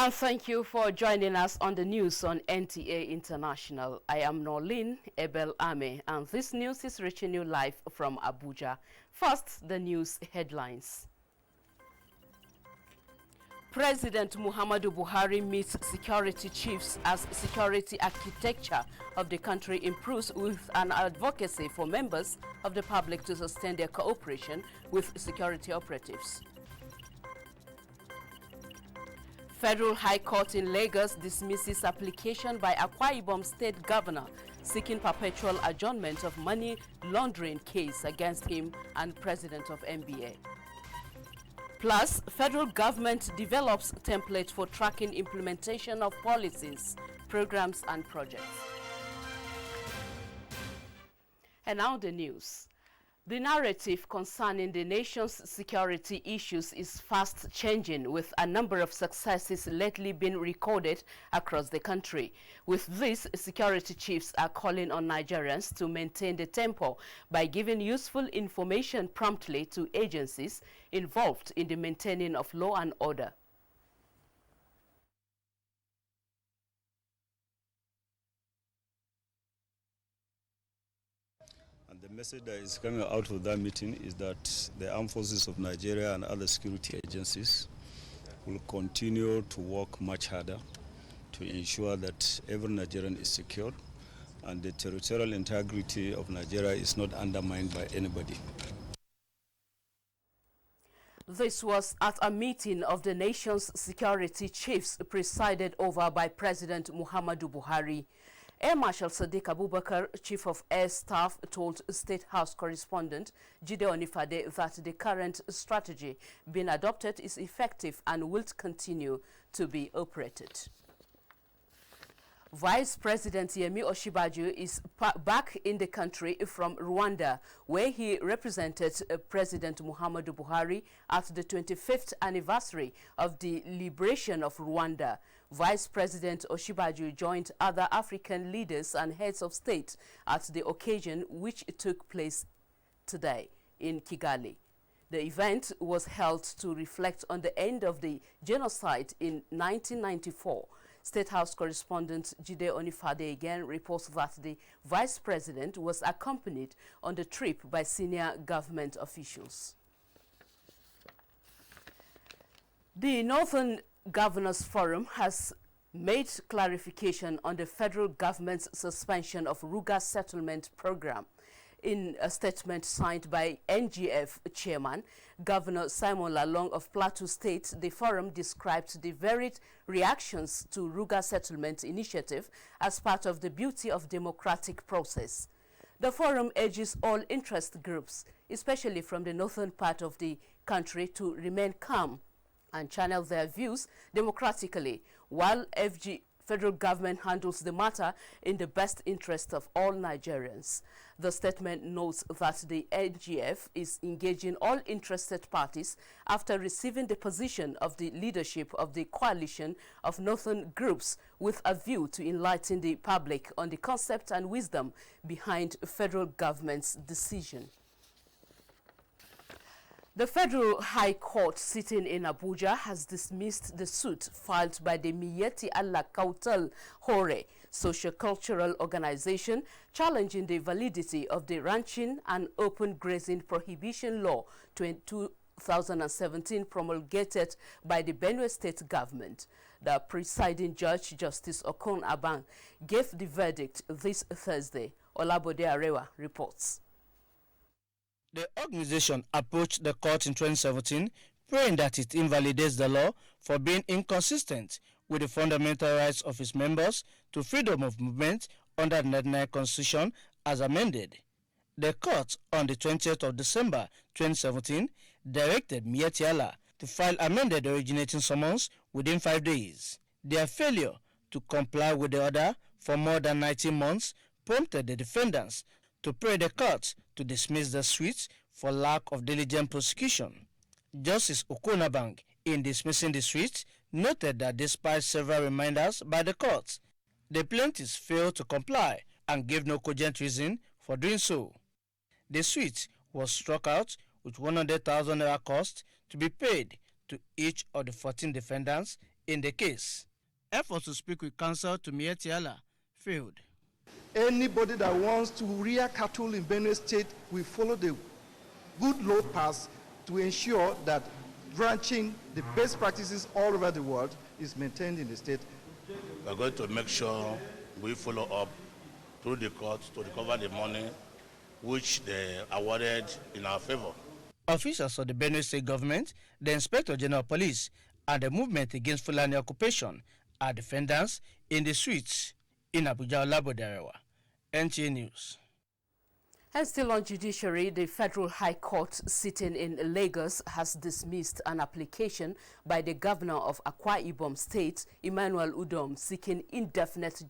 And thank you for joining us on the news on NTA International. I am Norlin Ebel Ame, and this news is reaching you live from Abuja. First, the news headlines. President Muhammadu Buhari meets security chiefs as security architecture of the country improves with an advocacy for members of the public to sustain their cooperation with security operatives. Federal High Court in Lagos dismisses application by Akwa Ibom State Governor seeking perpetual adjournment of money laundering case against him and President of NBA. Plus, federal government develops template for tracking implementation of policies, programs and projects. And now the news. The narrative concerning the nation's security issues is fast changing, with a number of successes lately being recorded across the country. With this, security chiefs are calling on Nigerians to maintain the tempo by giving useful information promptly to agencies involved in the maintaining of law and order. And the message that is coming out of that meeting is that the armed forces of Nigeria and other security agencies will continue to work much harder to ensure that every Nigerian is secured and the territorial integrity of Nigeria is not undermined by anybody. This was at a meeting of the nation's security chiefs presided over by President Muhammadu Buhari. Air Marshal Sadiq Abubakar, Chief of Air Staff, told State House correspondent Jide Onifade that the current strategy being adopted is effective and will continue to be operated. Vice President Yemi Osinbajo is back in the country from Rwanda, where he represented President Muhammadu Buhari at the 25th anniversary of the liberation of Rwanda. Vice President Osinbajo joined other African leaders and heads of state at the occasion, which took place today in Kigali. The event was held to reflect on the end of the genocide in 1994. State House correspondent Jide Onifade again reports that the Vice President was accompanied on the trip by senior government officials. The Northern Governors Forum has made clarification on the federal government's suspension of Ruga settlement program. In a statement signed by NGF chairman, Governor Simon Lalong of Plateau State, the forum described the varied reactions to Ruga settlement initiative as part of the beauty of democratic process. The forum urges all interest groups, especially from the northern part of the country, to remain calm and channel their views democratically, while federal government handles the matter in the best interest of all Nigerians. The statement notes that the NGF is engaging all interested parties after receiving the position of the leadership of the coalition of northern groups with a view to enlighten the public on the concept and wisdom behind federal government's decision. The Federal High Court sitting in Abuja has dismissed the suit filed by the Miyetti Allah Kautal Hore socio-cultural organization challenging the validity of the ranching and open grazing prohibition law 2017 promulgated by the Benue state government. The presiding judge, Justice Okon Abang, gave the verdict this Thursday. Olabode Arewa reports. The organization approached the court in 2017, praying that it invalidates the law for being inconsistent with the fundamental rights of its members to freedom of movement under the Nigerian Constitution as amended. The court, on the 20th of December 2017, directed Miyetti Allah to file amended originating summons within 5 days. Their failure to comply with the order for more than 19 months prompted the defendants to pray the court to dismiss the suit for lack of diligent prosecution. Justice Okonabang, in dismissing the suit, noted that despite several reminders by the court, the plaintiffs failed to comply and gave no cogent reason for doing so. The suit was struck out with 100,000 naira cost to be paid to each of the 14 defendants in the case. Efforts to speak with counsel to Tiala failed. Anybody that wants to rear cattle in Benue State will follow the good law paths to ensure that branching the best practices all over the world is maintained in the state. We are going to make sure we follow up through the courts to recover the money which they awarded in our favor. Officials of the Benue State government, the Inspector General of Police, and the movement against Fulani occupation are defendants in the streets in Abuja, Labodarewa. NTA News. And still on judiciary, the Federal High Court sitting in Lagos has dismissed an application by the governor of Akwa Ibom State, Emmanuel Udom, seeking indefinite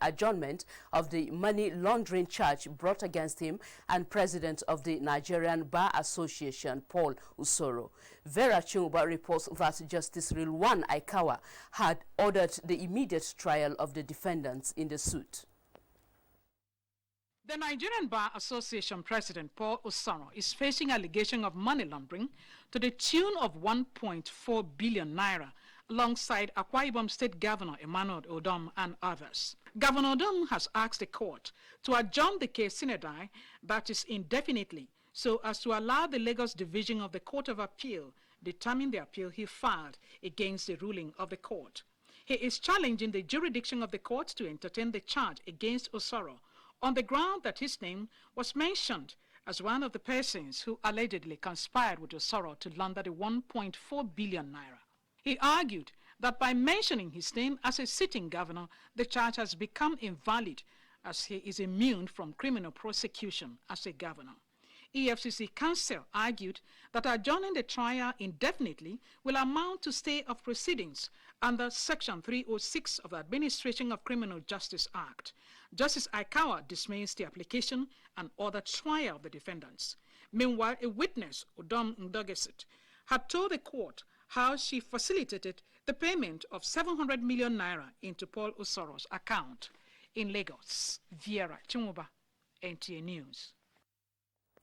adjournment of the money laundering charge brought against him and president of the Nigerian Bar Association, Paul Usoro. Vera Chumuba reports that Justice Rilwan Aikawa had ordered the immediate trial of the defendants in the suit. The Nigerian Bar Association President Paul Usoro is facing allegation of money laundering to the tune of 1.4 billion naira alongside Akwa Ibom State Governor Emmanuel Udom and others. Governor Udom has asked the court to adjourn the case sine die, that is indefinitely, so as to allow the Lagos Division of the Court of Appeal determine the appeal he filed against the ruling of the court. He is challenging the jurisdiction of the court to entertain the charge against Usoro on the ground that his name was mentioned as one of the persons who allegedly conspired with Usoro to launder the 1.4 billion naira. He argued that by mentioning his name as a sitting governor, the charge has become invalid as he is immune from criminal prosecution as a governor. EFCC counsel argued that adjourning the trial indefinitely will amount to stay of proceedings under Section 306 of the Administration of Criminal Justice Act. Justice Aikawa dismissed the application and ordered trial of the defendants. Meanwhile, a witness, Udom Ndogesit, had told the court how she facilitated the payment of 700 million naira into Paul Usoro's account. In Lagos, Viera Chumuba, NTA News.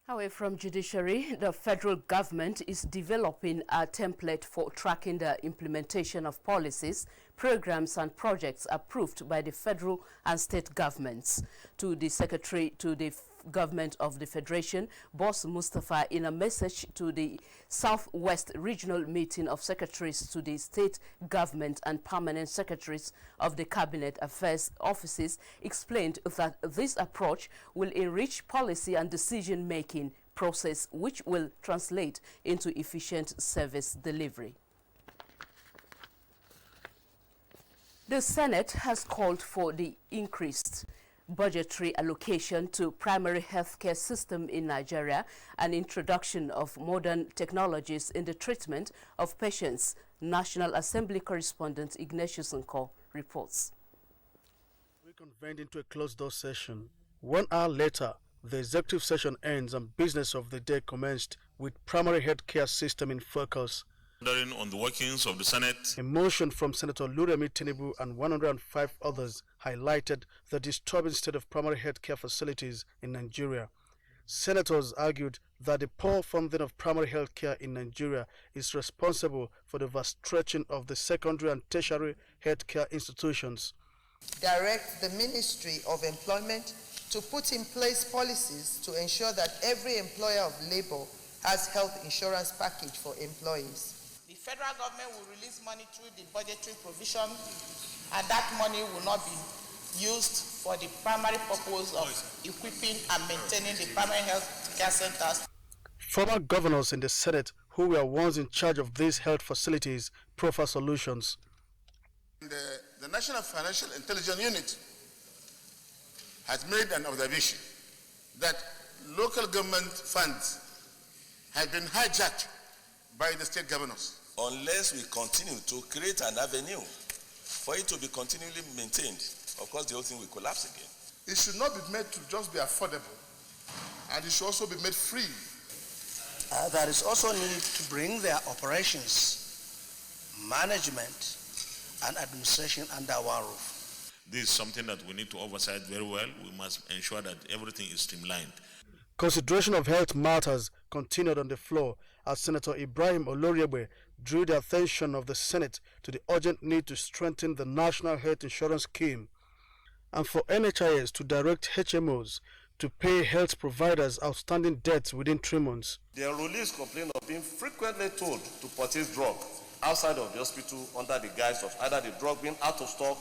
Away from judiciary, the federal government is developing a template for tracking the implementation of policies, programs and projects approved by the federal and state governments. To the Secretary to the Government of the Federation, Boss Mustafa, in a message to the Southwest Regional Meeting of Secretaries to the State Government and Permanent Secretaries of the Cabinet Affairs Offices, explained that this approach will enrich policy and decision-making process, which will translate into efficient service delivery. The Senate has called for the increased budgetary allocation to primary healthcare system in Nigeria and introduction of modern technologies in the treatment of patients. National Assembly correspondent Ignatius Nko reports. We convened into a closed-door session. 1 hour later, the executive session ends and business of the day commenced with primary healthcare system in focus. On the workings of the Senate. A motion from Senator Luremi Tinubu and 105 others highlighted the disturbing state of primary healthcare facilities in Nigeria. Senators argued that the poor funding of primary healthcare in Nigeria is responsible for the vast stretching of the secondary and tertiary healthcare institutions. Direct the Ministry of Employment to put in place policies to ensure that every employer of labor has health insurance package for employees. The federal government will release money through the budgetary provision, and that money will not be used for the primary purpose of equipping and maintaining the primary health care centers. Former governors in the Senate who were once in charge of these health facilities proffer solutions. The National Financial Intelligence Unit has made an observation that local government funds have been hijacked by the state governors. Unless we continue to create an avenue for it to be continually maintained, of course the whole thing will collapse again. It should not be made to just be affordable, and it should also be made free. There is also need to bring their operations, management, and administration under one roof. This is something that we need to oversight very well. We must ensure that everything is streamlined. Consideration of health matters continued on the floor as Senator Ibrahim Oloriegbe drew the attention of the Senate to the urgent need to strengthen the National Health Insurance Scheme and for NHIS to direct HMOs to pay health providers outstanding debts within 3 months. The enrollees complain of being frequently told to purchase drugs outside of the hospital under the guise of either the drug being out of stock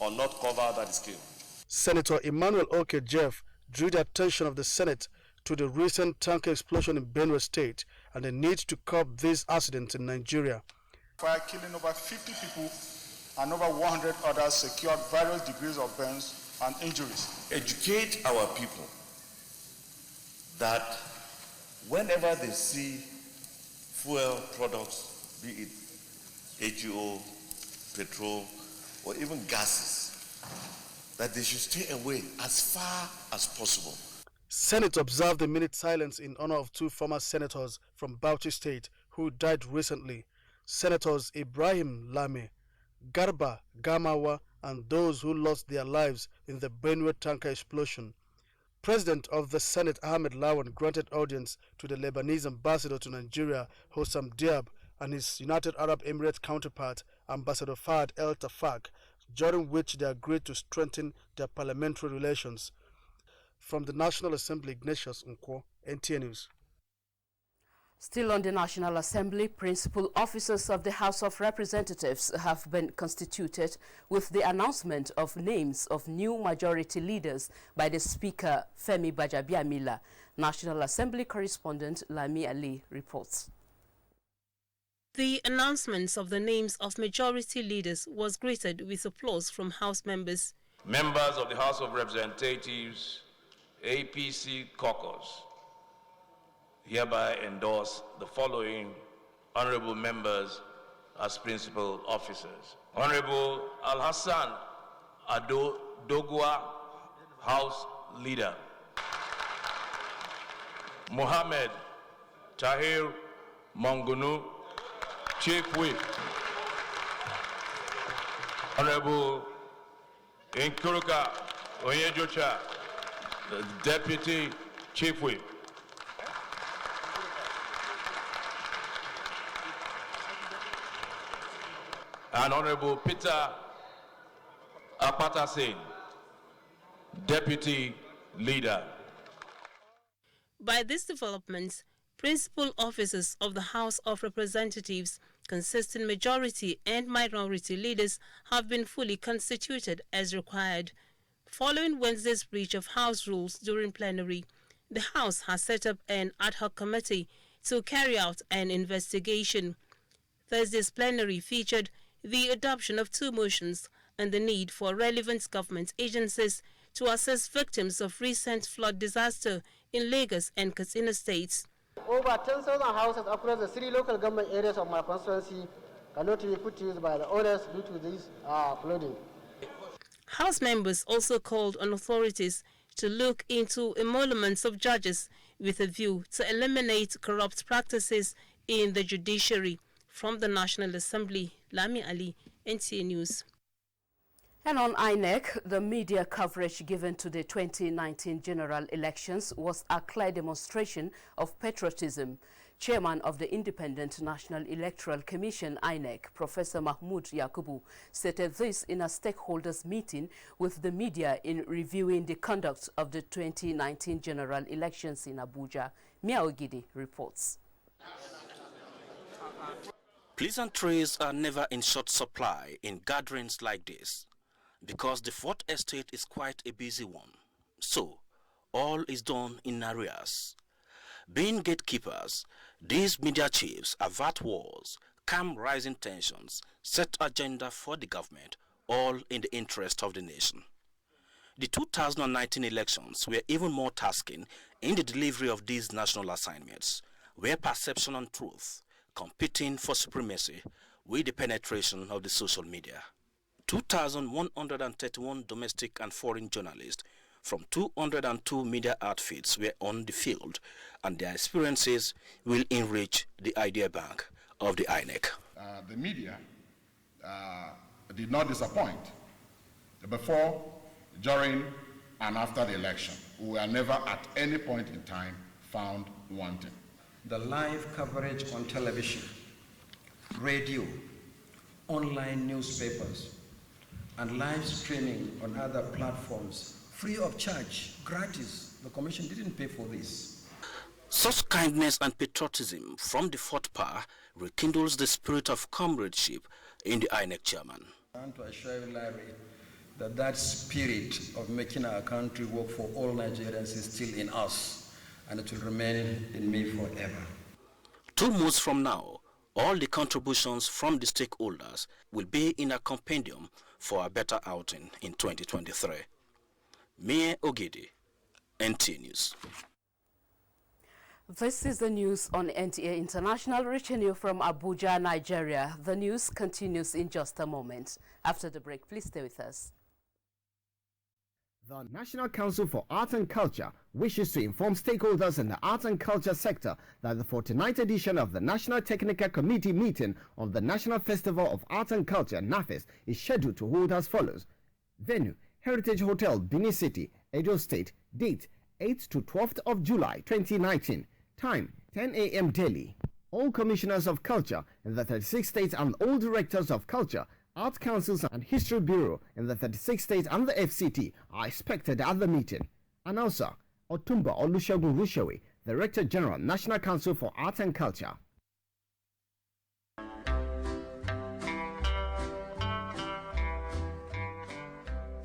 or not covered under the scheme. Senator Emmanuel Oke Jeff drew the attention of the Senate to the recent tanker explosion in Benue State and the need to curb these accidents in Nigeria. Fire killing over 50 people and over 100 others secured various degrees of burns and injuries. Educate our people that whenever they see fuel products, be it HGO, petrol, or even gases, that they should stay away as far as possible. Senate observed a minute silence in honor of 2 former senators from Bauchi State who died recently, Senators Ibrahim Lame, Garba Gamawa, and those who lost their lives in the Benue tanker explosion. President of the Senate Ahmed Lawan granted audience to the Lebanese ambassador to Nigeria, Hossam Diab, and his United Arab Emirates counterpart, Ambassador Fahad El Tafak, during which they agreed to strengthen their parliamentary relations. From the National Assembly, Ignatius Nkwo, NTA News. Still on the National Assembly, principal officers of the House of Representatives have been constituted with the announcement of names of new majority leaders by the Speaker, Femi Bajabiamila. National Assembly correspondent Lami Ali reports. The announcements of the names of majority leaders was greeted with applause from House members. Members of the House of Representatives, APC caucus, hereby endorse the following honorable members as principal officers. Honorable Al-Hassan Ado Dogwa, House Leader. Mohammed Tahir Mongunu, Chief Whip. Honorable Inkuruka Onyejocha, the Deputy Chief Whip. And Honorable Peter Apata Singh, Deputy Leader. By these developments, principal officers of the House of Representatives, consisting majority and minority leaders, have been fully constituted as required. Following Wednesday's breach of House rules during plenary, the House has set up an ad hoc committee to carry out an investigation. Thursday's plenary featured the adoption of 2 motions and the need for relevant government agencies to assist victims of recent flood disaster in Lagos and Katsina states. Over 10,000 houses across the 3 local government areas of my constituency cannot be put to use by the owners due to this flooding. House members also called on authorities to look into emoluments of judges with a view to eliminate corrupt practices in the judiciary. From the National Assembly, Lami Ali, NTA News. And on INEC, the media coverage given to the 2019 general elections was a clear demonstration of patriotism. Chairman of the Independent National Electoral Commission, INEC, Professor Mahmoud Yakubu, stated this in a stakeholders meeting with the media in reviewing the conduct of the 2019 general elections in Abuja. Mia Ogidi reports. Pleasantries are never in short supply in gatherings like this, because the Fourth Estate is quite a busy one. So, all is done in arrears. Being gatekeepers, these media chiefs avert wars, calm rising tensions, set agenda for the government, all in the interest of the nation. The 2019 elections were even more tasking in the delivery of these national assignments, where perception and truth competing for supremacy with the penetration of the social media. 2,131 domestic and foreign journalists from 202 media outfits were on the field, and their experiences will enrich the idea bank of the INEC. The media did not disappoint before, during, and after the election. We were never at any point in time found wanting. the live coverage on television, radio, online newspapers, and live streaming on other platforms, free of charge, gratis. The Commission didn't pay for this. Such kindness and patriotism from the fourth power rekindles the spirit of comradeship in the INEC chairman. I want to assure you, Larry, that spirit of making our country work for all Nigerians is still in us, and it will remain in me forever. 2 months from now, all the contributions from the stakeholders will be in a compendium for a better outing in 2023. Mie Ogede, NTA News. This is the news on NTA International, reaching you from Abuja, Nigeria. The news continues in just a moment. After the break, please stay with us. The National Council for Art and Culture wishes to inform stakeholders in the art and culture sector that the 49th edition of the National Technical Committee meeting of the National Festival of Art and Culture, NAFES, is scheduled to hold as follows. Venue, Heritage Hotel, Benue City, Edo State. Date, 8th to 12th of July 2019. Time, 10 a.m. daily. All commissioners of culture in the 36 states and all directors of culture, art councils and history bureau in the 36 states and the FCT are expected at the meeting. Announcer, Otumba Olusegun Rushewe, Director General, National Council for Art and Culture.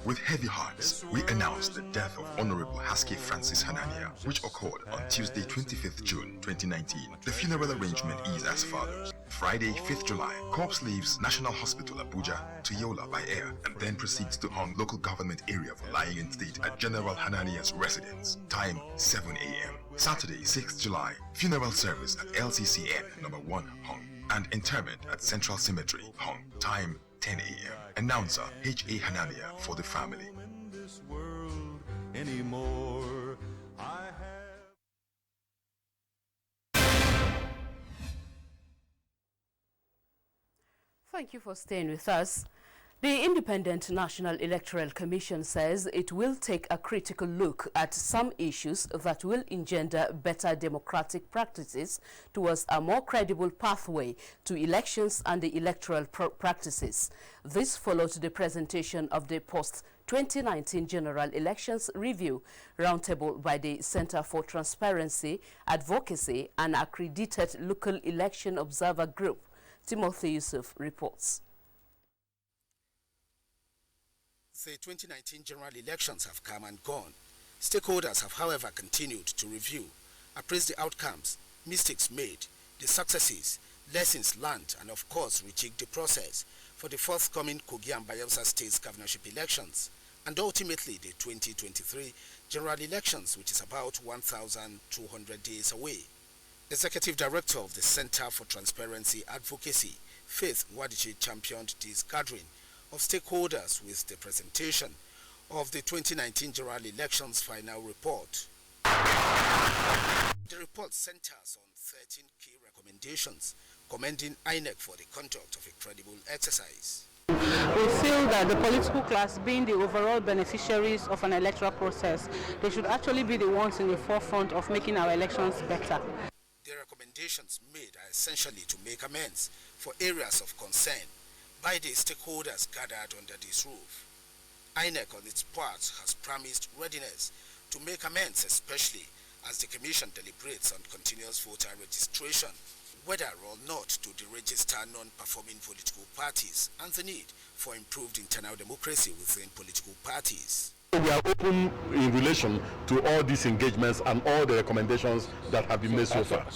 With heavy hearts, we announce the death of Honorable Haske Francis Hanania, which occurred on Tuesday, 25th June 2019. The funeral arrangement is as follows. Friday, 5th July, corpse leaves National Hospital Abuja to Yola by air and then proceeds to Hong local government area of Lying State at General Hanania's residence. Time, 7 a.m. Saturday, 6th July, funeral service at LCCN number 1 Hong and interment at Central Cemetery Hong. Time, 10 a.m. Announcer H.A. Hanania for the family. Thank you for staying with us. The Independent National Electoral Commission says it will take a critical look at some issues that will engender better democratic practices towards a more credible pathway to elections and the electoral practices. This followed the presentation of the post-2019 General Elections Review Roundtable by the Center for Transparency, Advocacy and Accredited Local Election Observer Group. Timothy Yusuf reports. The 2019 general elections have come and gone. Stakeholders have, however, continued to review, appraise the outcomes, mistakes made, the successes, lessons learned, and of course rejig the process for the forthcoming Kogi and Bayelsa States governorship elections, and ultimately the 2023 general elections, which is about 1,200 days away. Executive Director of the Center for Transparency Advocacy, Faith Wadichi, championed this gathering of stakeholders with the presentation of the 2019 general elections final report. The report centers on 13 key recommendations, commending INEC for the conduct of a credible exercise. We feel that the political class, being the overall beneficiaries of an electoral process, they should actually be the ones in the forefront of making our elections better. The recommendations made are essentially to make amends for areas of concern by the stakeholders gathered under this roof. INEC on its part has promised readiness to make amends, especially as the Commission deliberates on continuous voter registration, whether or not to deregister non-performing political parties and the need for improved internal democracy within political parties. We are open in relation to all these engagements and all the recommendations that have been made so far.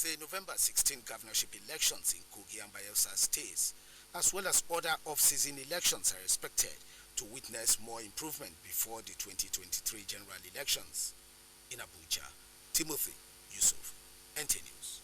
The November 16 governorship elections in Kogi and Bayelsa states, as well as other off-season elections, are expected to witness more improvement before the 2023 general elections. In Abuja, Timothy Yusuf, NTA News.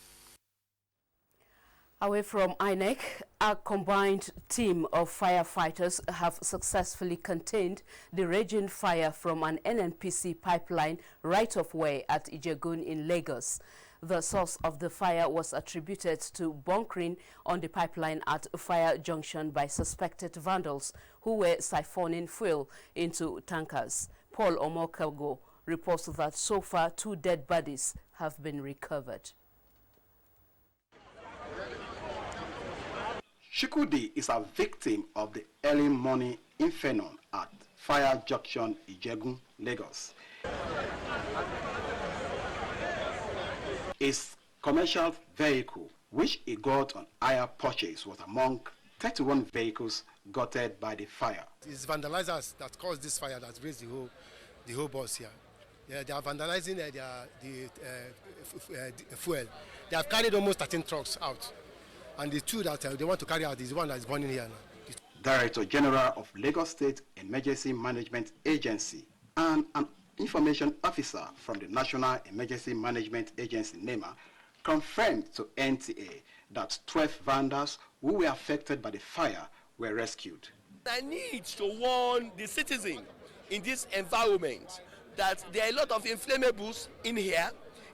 Away from INEC, a combined team of firefighters have successfully contained the raging fire from an NNPC pipeline right of way at Ijegun in Lagos. The source of the fire was attributed to bunkering on the pipeline at Fire Junction by suspected vandals who were siphoning fuel into tankers. Paul Omokago reports that so far 2 dead bodies have been recovered. Chukwudi is a victim of the early morning inferno at Fire Junction, Ijegun, Lagos. His commercial vehicle, which he got on hire purchase, was among 31 vehicles gutted by the fire. It's vandalizers that caused this fire that raised the whole bus here. They are vandalizing the fuel. They have carried almost 13 trucks out. And the two that they want to carry out is the one that is burning here now. Director General of Lagos State Emergency Management Agency and an information officer from the National Emergency Management Agency, NEMA, confirmed to NTA that 12 vandals who were affected by the fire were rescued. I need to warn the citizen in this environment that there are a lot of inflammables in here.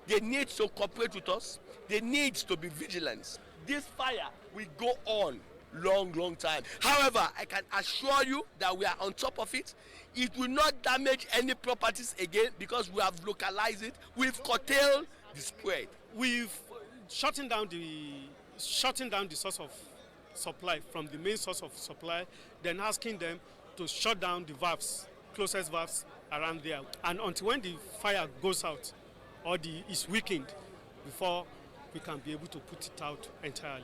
They need to cooperate with us. They need to be vigilant. This fire will go on long time. However, I can assure you that we are on top of it. It will not damage any properties again because we have localized it. We've curtailed the spread. We've shutting down the source of supply from the main source of supply, then asking them to shut down the valves, closest valves around there. And until when the fire goes out or is weakened before we can be able to put it out entirely.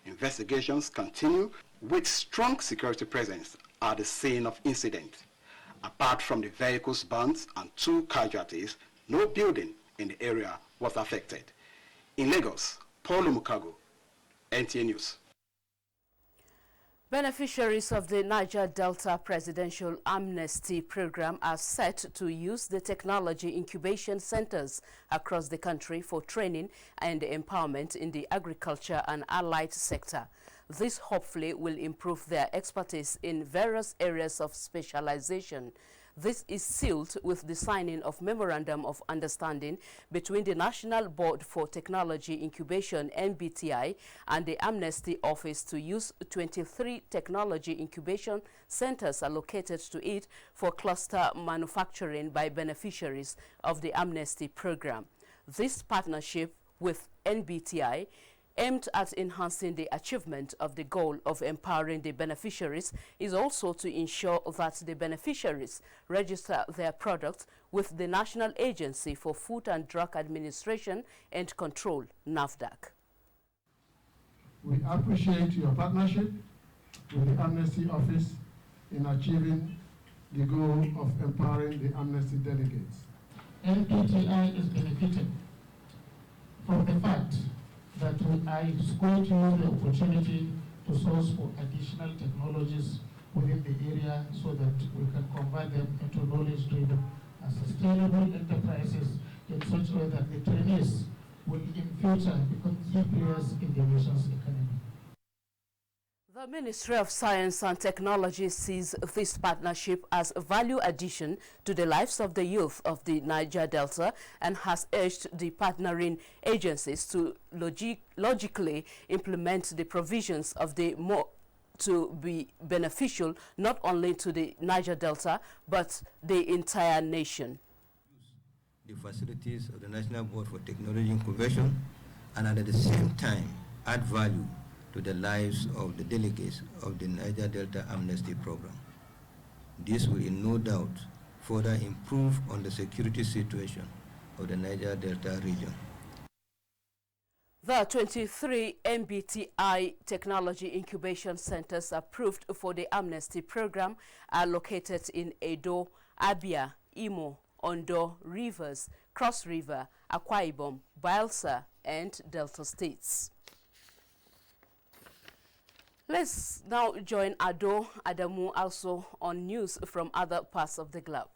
Investigations continue with strong security presence at the scene of incident. Apart from the vehicles burnt and 2 casualties, no building in the area was affected. In Lagos, Paul Mukago, NTA News. Beneficiaries of the Niger Delta Presidential Amnesty Program are set to use the technology incubation centers across the country for training and empowerment in the agriculture and allied sector. This hopefully will improve their expertise in various areas of specialization. This is sealed with the signing of Memorandum of Understanding between the National Board for Technology Incubation, NBTI, and the Amnesty Office to use 23 technology incubation centers allocated to it for cluster manufacturing by beneficiaries of the Amnesty program. This partnership with NBTI aimed at enhancing the achievement of the goal of empowering the beneficiaries is also to ensure that the beneficiaries register their products with the National Agency for Food and Drug Administration and Control, NAFDAC. We appreciate your partnership with the Amnesty Office in achieving the goal of empowering the Amnesty delegates. NPTI is benefited from the fact that we are going to use the opportunity to source for additional technologies within the area so that we can convert them into knowledge-driven and sustainable enterprises in such a way that the trainees will in future become key players in the nation's economy. The Ministry of Science and Technology sees this partnership as a value addition to the lives of the youth of the Niger Delta and has urged the partnering agencies to logically implement the provisions of the to be beneficial not only to the Niger Delta but the entire nation. The facilities of the National Board for Technology Incubation and at the same time add value to the lives of the delegates of the Niger Delta Amnesty Program. This will in no doubt further improve on the security situation of the Niger Delta region. The 23 MBTI Technology Incubation Centers approved for the Amnesty Program are located in Edo, Abia, Imo, Ondo, Rivers, Cross River, Akwa Ibom, Bayelsa, and Delta States. Let's now join Ado Adamu also on news from other parts of the globe.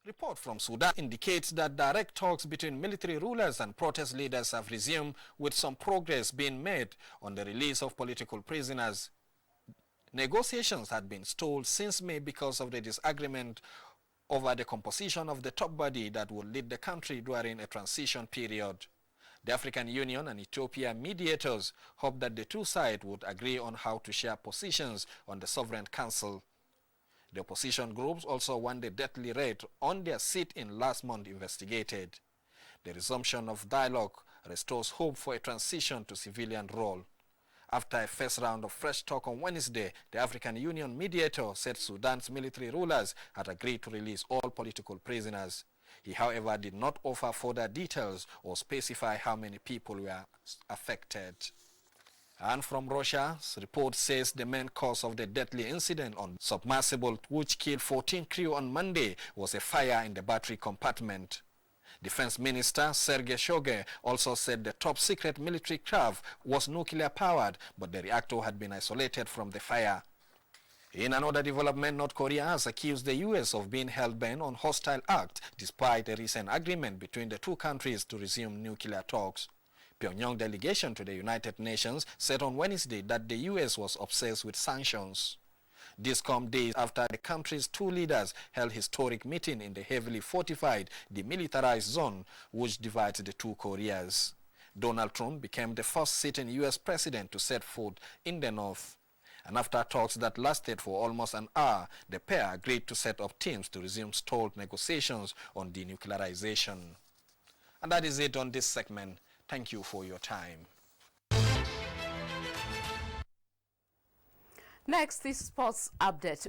Report from Sudan indicates that direct talks between military rulers and protest leaders have resumed, with some progress being made on the release of political prisoners. Negotiations had been stalled since May because of the disagreement over the composition of the top body that would lead the country during a transition period. The African Union and Ethiopia mediators hope that the two sides would agree on how to share positions on the Sovereign Council. The opposition groups also want the deathly raid on their sit-in last month investigated. The resumption of dialogue restores hope for a transition to civilian rule. After a first round of fresh talk on Wednesday, the African Union mediator said Sudan's military rulers had agreed to release all political prisoners. He, however, did not offer further details or specify how many people were affected. And from Russia, report says the main cause of the deadly incident on submersible which killed 14 crew on Monday was a fire in the battery compartment. Defense Minister Sergei Shoigu also said the top-secret military craft was nuclear-powered, but the reactor had been isolated from the fire. In another development, North Korea has accused the U.S. of being hell-bent on hostile acts, despite a recent agreement between the two countries to resume nuclear talks. Pyongyang delegation to the United Nations said on Wednesday that the U.S. was obsessed with sanctions. This comes days after the country's two leaders held historic meeting in the heavily fortified, demilitarized zone which divides the two Koreas. Donald Trump became the first sitting U.S. president to set foot in the North. And after talks that lasted for almost an hour, the pair agreed to set up teams to resume stalled negotiations on denuclearization. And that is it on this segment. Thank you for your time. Next is sports update.